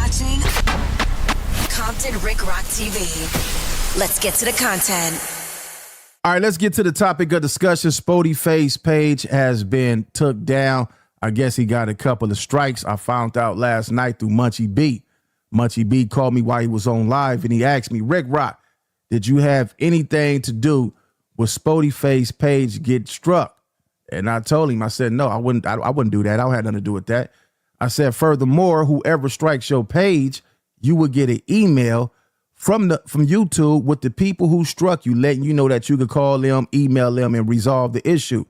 watching Compton Rick Rock TV. Let's get to the content. All right, let's get to the topic of discussion. Sporty Face page has been took down. I guess he got a couple of strikes. I found out last night through Munchie B. Munchie B called me while he was on live, and he asked me, Rick Rock, did you have anything to do with Sporty Face page get struck? And I told him, I said, no, I wouldn't do that. I don't have nothing to do with that. I said, furthermore, whoever strikes your page, you would get an email from YouTube with the people who struck you, letting you know that you could call them, email them, and resolve the issue.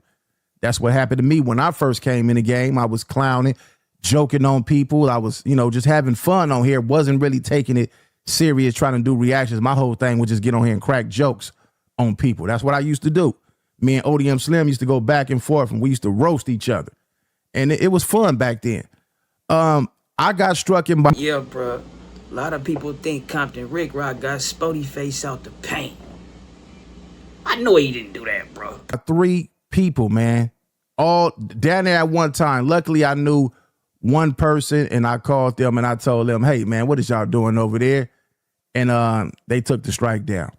That's what happened to me when I first came in the game. I was clowning, joking on people. I was, just having fun on here. Wasn't really taking it serious, trying to do reactions. My whole thing was just get on here and crack jokes on people. That's what I used to do. Me and ODM Slim used to go back and forth, and we used to roast each other. And it was fun back then. I got struck in by... Yeah, bro. A lot of people think Compton Rick Rock got Sporty Face out the paint. I know he didn't do that, bro. 3 people, man, all down there at one time. Luckily, I knew one person, and I called them, and I told them, hey, man, what is y'all doing over there? And they took the strike down.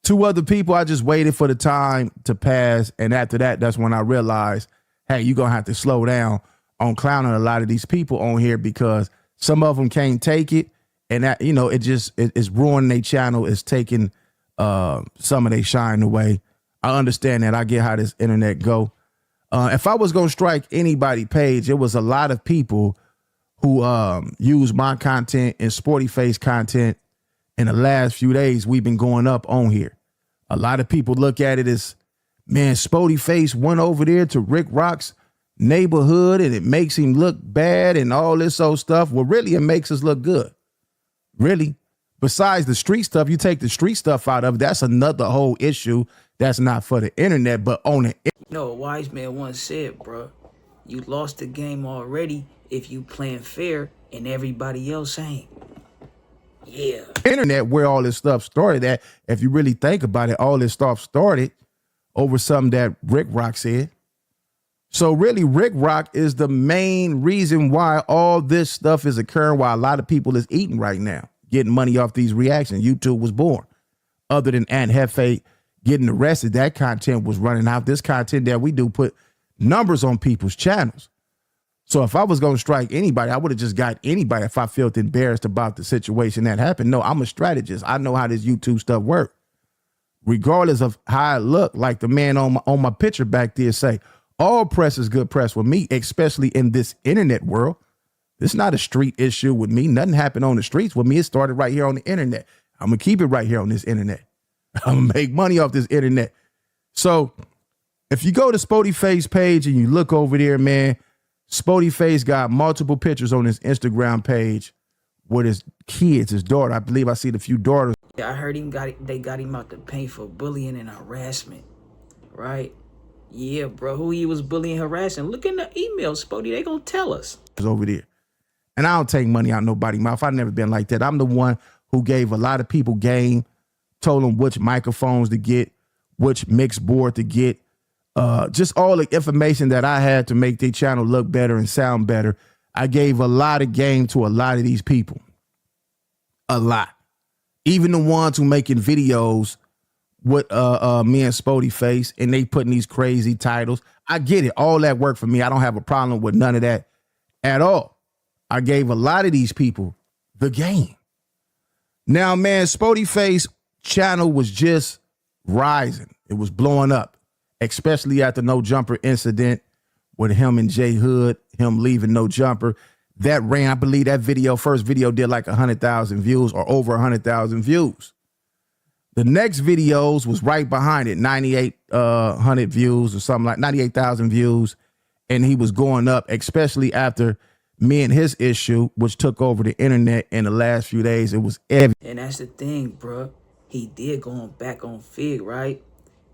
2 other people, I just waited for the time to pass, and after that, that's when I realized, hey, you're going to have to slow down on clowning a lot of these people on here because some of them can't take it, and that, it's ruining their channel. It's taking some of their shine away. I understand that. I get how this internet go. If I was going to strike anybody page, it was a lot of people who use my content and Sporty Face content. In the last few days, we've been going up on here. A lot of people look at it as, man, Sporty Face went over there to Rick Rock's neighborhood and it makes him look bad and all this old stuff. Well, really, it makes us look good. Really. Besides the street stuff, you take the street stuff out of it, that's another whole issue. That's not for the internet, but on the a wise man once said, bro, you lost the game already if you playing fair and everybody else ain't. Yeah. Internet, where all this stuff started at, if you really think about it, all this stuff started over something that Rick Rock said. So really, Rick Rock is the main reason why all this stuff is occurring, why a lot of people is eating right now, getting money off these reactions. YouTube was born. Other than Ant Hefe getting arrested, that content was running out. This content that we do put numbers on people's channels. So if I was going to strike anybody, I would have just got anybody if I felt embarrassed about the situation that happened. No, I'm a strategist. I know how this YouTube stuff works. Regardless of how I look, like the man on my picture back there say, all press is good press with me, especially in this internet world. It's not a street issue with me. Nothing happened on the streets with me. It started right here on the internet. I'm going to keep it right here on this internet. I'm going to make money off this internet. So if you go to Sporty Face page and you look over there, man, Sporty Face got multiple pictures on his Instagram page with his kids, his daughter. I believe I see the few daughters. Yeah, I heard they got him out the paint for bullying and harassment, right? Yeah, bro, who he was bullying, harassing. Look in the email, Spoety. They gonna tell us. Over there. And I don't take money out nobody's mouth. I've never been like that. I'm the one who gave a lot of people game, told them which microphones to get, which mix board to get. Just all the information that I had to make their channel look better and sound better. I gave a lot of game to a lot of these people. A lot. Even the ones who making videos with me and Sporty Face and they putting these crazy titles. I get it. All that work for me. I don't have a problem with none of that at all. I gave a lot of these people the game. Now, man, Sporty Face channel was just rising. It was blowing up, especially after No Jumper incident with him and J Hood, him leaving No Jumper. That ran, I believe that first video did like 100,000 views or over 100,000 views. The next videos was right behind it, 9,800 views or something like 98,000 views. And he was going up, especially after me and his issue, which took over the internet in the last few days. It was every. And that's the thing, bro. He did going back on Fig, right?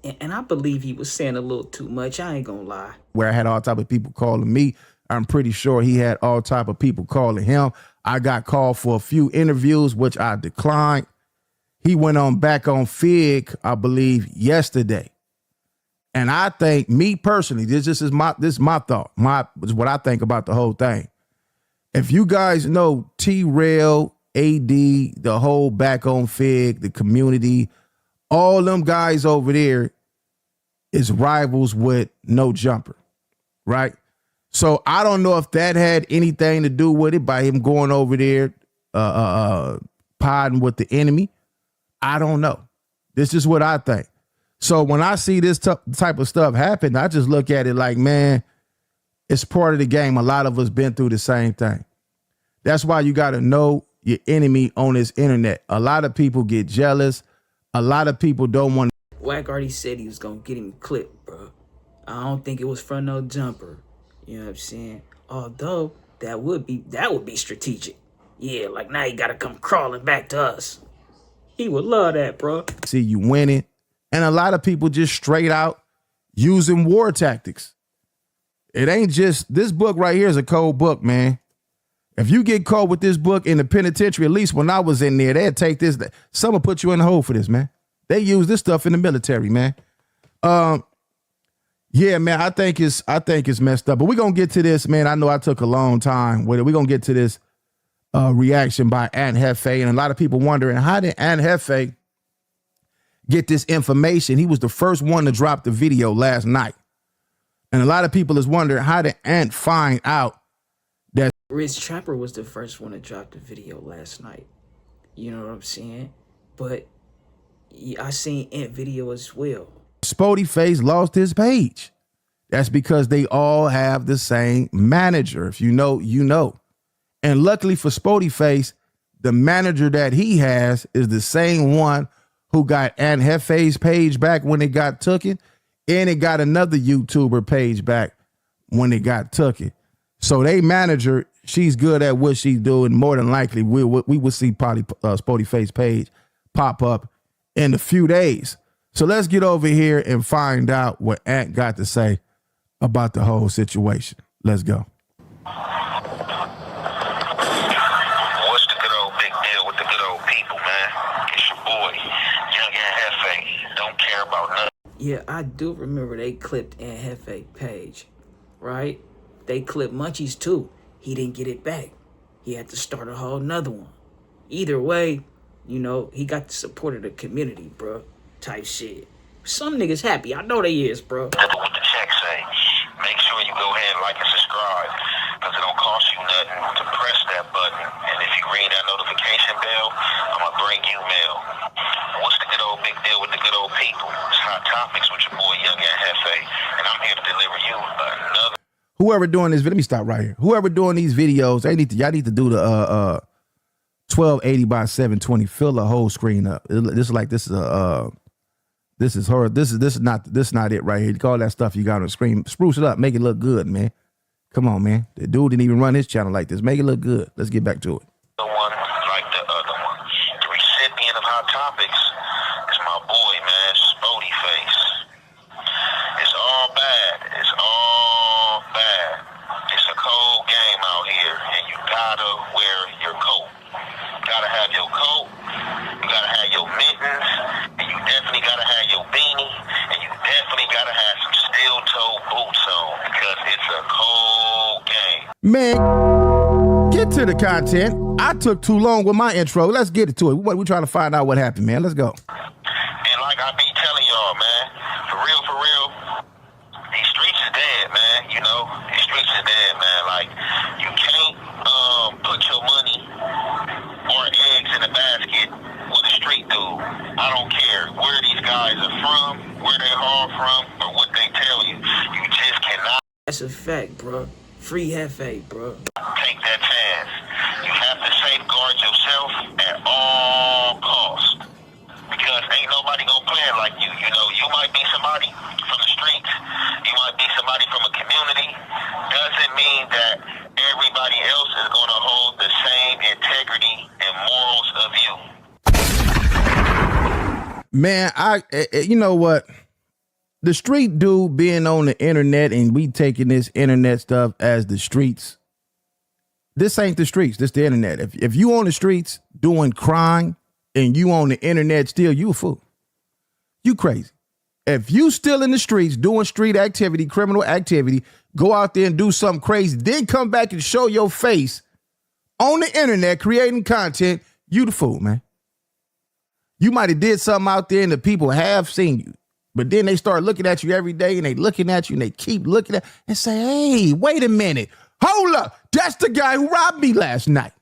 And I believe he was saying a little too much. I ain't gonna lie. Where I had all type of people calling me. I'm pretty sure he had all type of people calling him. I got called for a few interviews, which I declined. He went on back on Fig, I believe, yesterday. And I think, me personally, this is my thought. This is what I think about the whole thing. If you guys know T-Rail, AD, the whole Back on Fig, the community, all them guys over there is rivals with No Jumper, right? So I don't know if that had anything to do with it by him going over there, podding with the enemy. I don't know. This is what I think. So when I see this type of stuff happen, I just look at it like, man, it's part of the game. A lot of us been through the same thing. That's why you got to know your enemy on this internet. A lot of people get jealous. A lot of people don't want. W.I.G already said he was gonna get him clipped, bro. I don't think it was from No Jumper. You know what I'm saying? Although that would be strategic. Yeah, like now he gotta come crawling back to us. He would love that, bro. See you winning. And a lot of people just straight out using war tactics. It ain't just, this book right here is a cold book, man. If you get caught with this book in the penitentiary, at least when I was in there, they'd take this. Someone put you in the hole for this, man. They use this stuff in the military, man. Yeah, man, I think it's messed up. But we're gonna get to this, man. I know I took a long time with it. We're gonna get to this reaction by Ant Hefe. And a lot of people wondering, how did Ant Hefe get this information? He was the first one to drop the video last night. And a lot of people is wondering, how did Ant find out that Rich Trapper was the first one to drop the video last night? You know what I'm saying? But I seen Ant video as well. Sporty Face lost his page? That's because they all have the same manager. If you know, you know. And luckily for Sporty Face, the manager that he has is the same one who got Ant Hefe's page back when it got taken, and it got another YouTuber page back when it got taken. So they manager, she's good at what she's doing. More than likely, we will see probably Sporty Face page pop up in a few days. So let's get over here and find out what Ant got to say about the whole situation. Let's go. What's the good old big deal with the good old people, man? It's your boy, Young Ant Hefe. Don't care about nothing. Yeah, I do remember they clipped Ant Hefe page, right? They clipped Munchies too. He didn't get it back. He had to start a whole nother one. Either way, you know, he got the support of the community, bro. Type shit. Some niggas happy. I know they is, bro. What the check say. Make sure you go ahead and like and subscribe, because it don't cost you nothing to press that button. And if you ring that notification bell, I'm going to bring you mail. What's the good old big deal with the good old people? It's Hot Topics with your boy, Young Ant Hefe, and I'm here to deliver you another. Whoever doing this, let me stop right here. Whoever doing these videos, y'all need to do the 1280 by 720. Fill the whole screen up. This is her. This is not it right here. You call that stuff you got on the screen. Spruce it up. Make it look good, man. Come on, man. The dude didn't even run his channel like this. Make it look good. Let's get back to it. The one like the other one. The recipient of Hot Topics is my boy, man, Sporty Face. It's all bad. It's all bad. It's a cold game out here, and you gotta wear your coat. You gotta have your coat. You gotta have your mittens, and you definitely gotta have your beanie, and you definitely gotta have some steel-toe boots on, because it's a cold game. Man, get to the content. I took too long with my intro. Let's get to it. We're trying to find out what happened, man. Let's go. And like I be telling y'all, man, for real, these streets is dead, man. You know, these streets is dead, man. Like, you can't put your money or eggs in a basket with a street dude. I don't care where these guys are from, where they haul from, or what they tell you. You just cannot. That's a fact, bro. Free Hefe, bro. Take that chance. You have to safeguard yourself at all costs, because ain't nobody gonna play it like you. You know, you might be somebody from the streets, you might be somebody from a community. Doesn't mean that everybody else is gonna hold the same integrity and morals of you. Man, you know what? The street dude being on the internet, and we taking this internet stuff as the streets. This ain't the streets. This the internet. If you on the streets doing crime and you on the internet still, you a fool. You crazy. If you still in the streets doing street activity, criminal activity, go out there and do something crazy, then come back and show your face on the internet creating content, you the fool, man. You might have did something out there and the people have seen you. But then they start looking at you every day and they looking at you and they keep looking at and say, hey, wait a minute. Hold up. That's the guy who robbed me last night.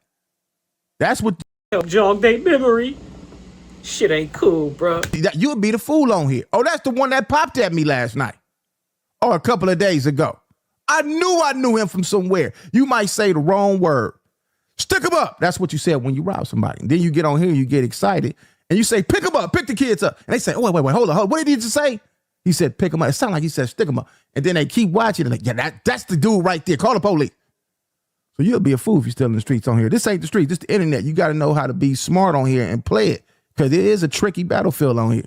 That's what Jog their memory. Shit ain't cool, bro. You'll be the fool on here. Oh, that's the one that popped at me last night. Or a couple of days ago. I knew him from somewhere. You might say the wrong word. Stick him up. That's what you said when you rob somebody. And then you get on here and you get excited. And you say, pick them up, pick the kids up. And they say, oh, wait, hold on. What did he just say? He said, pick them up. It sounded like he said, stick them up. And then they keep watching and like, yeah, that's the dude right there. Call the police. So you'll be a fool if you're still in the streets on here. This ain't the street. This the internet. You got to know how to be smart on here and play it. Because it is a tricky battlefield on here.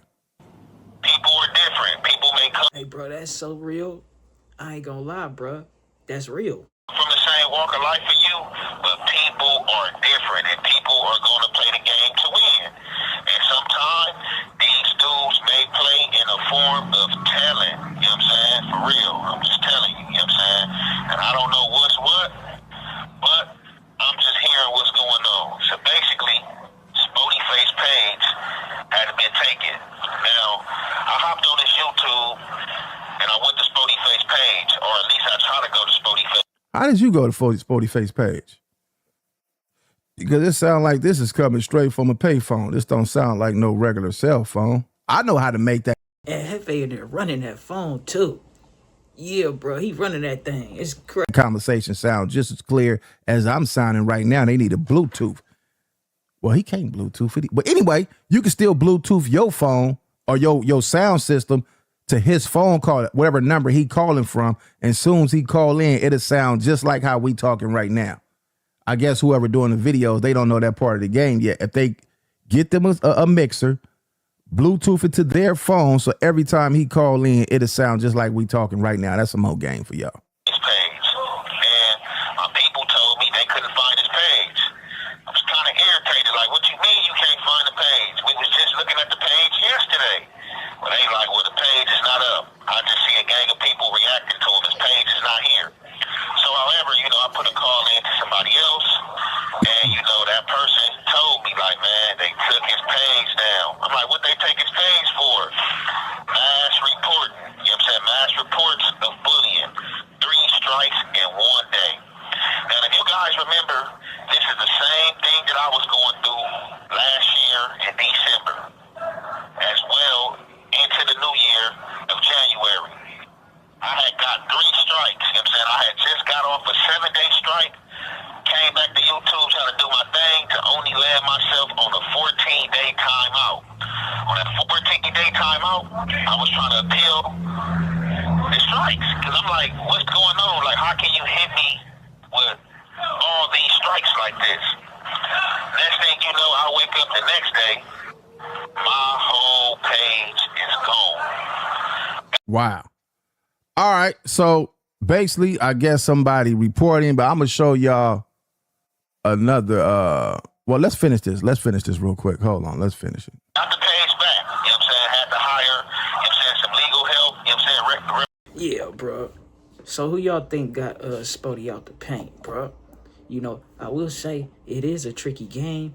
People are different. People may come Hey, bro, that's so real. I ain't gonna lie, bro. That's real. from the same walk of life for you, but people are different, and people are going to play the game to win. And sometimes these dudes may play in a form of talent, you know what I'm saying? For real. I'm just telling you, you know what I'm saying? And I don't know what's what, but I'm just hearing what's going on. So basically, Sporty Face page had been taken. Now, I hopped on this YouTube, and I went to Sporty Face page, or at least I try to go to Sporty Face. How did you go to Sporty Face page? Because it sounds like this is coming straight from a payphone. This don't sound like no regular cell phone. I know how to make that. And Hefe in there running that phone, too. Yeah, bro, he running that thing. It's crazy. Conversation sound just as clear as I'm sounding right now. They need a Bluetooth. Well, he can't Bluetooth it. But anyway, you can still Bluetooth your phone or your sound system to his phone call, whatever number he calling from. And soon as he call in, it'll sound just like how we talking right now. I guess whoever doing the videos, they don't know that part of the game yet. If they get them a mixer, Bluetooth it to their phone, so every time he call in, it'll sound just like we talking right now. That's some more game for y'all. His page, and my people told me they couldn't find his page. I was kind of irritated, like, what you mean you can't find the page? We was just looking at the page yesterday. Well, they like, well, the page is not up. I just see a gang of people reacting to him. His page is not here. So, however, I put a call in to somebody else, and, that person told me, like, man, they took his page down. I'm like, what they take his page for? Mass reporting. You know what I'm saying? Mass reports of bullying. 3 strikes in 1 day. Now, if you guys remember, this is the same thing that I was going through last year in December, as well into the new year of January. I had got 3 strikes. You know what I'm saying? I had just got off a 7-day strike, came back to YouTube trying to do my thing to only land myself on a 14-day timeout. On that 14-day timeout, I was trying to appeal the strikes. Because I'm like, what's going on? Like, how can you hit me with all these strikes like this? Next thing you know, I wake up the next day, my whole page is gone. Wow. All right. So basically, I guess somebody reporting, but I'm going to show y'all another. Well, let's finish this. Let's finish this real quick. Hold on. Let's finish it. Got the page back. You know what I'm saying? Had to hire, some legal help. You know what I'm saying? Yeah, bro. So who y'all think got Spoety out the paint, bro? I will say it is a tricky game.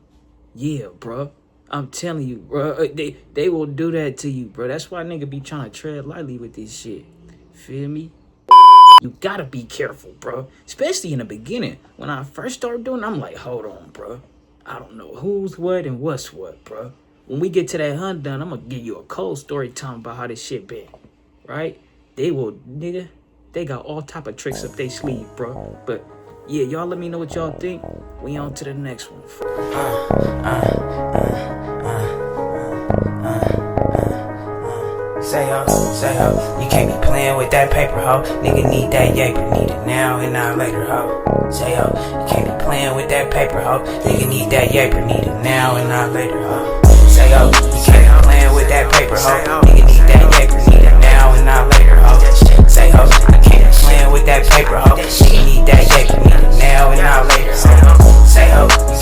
Yeah, bro. I'm telling you, bro. They will do that to you, bro. That's why nigga be trying to tread lightly with this shit. Feel me? You gotta be careful, bro. Especially in the beginning. When I first started doing it, I'm like, hold on, bro. I don't know who's what and what's what, bro. When we get to that hunt done, I'm gonna give you a cold story time about how this shit been. Right? They will, nigga. They got all type of tricks up their sleeve, bro. But yeah, y'all let me know what y'all think. We on to the next one. Say ho, you can't be playing with that paper, ho. Nigga need that yaper, need it now and not later, ho. Say ho, you can't be playing with that paper, ho. Nigga need that yaper, need it now and not later, ho. Say ho, you can't be playing with that paper, ho. Nigga need that yaper, need it now and not later, ho. Say ho, you can't be playing with that paper, ho. Nigga need that yaper, need it now and not later, ho. Say ho, you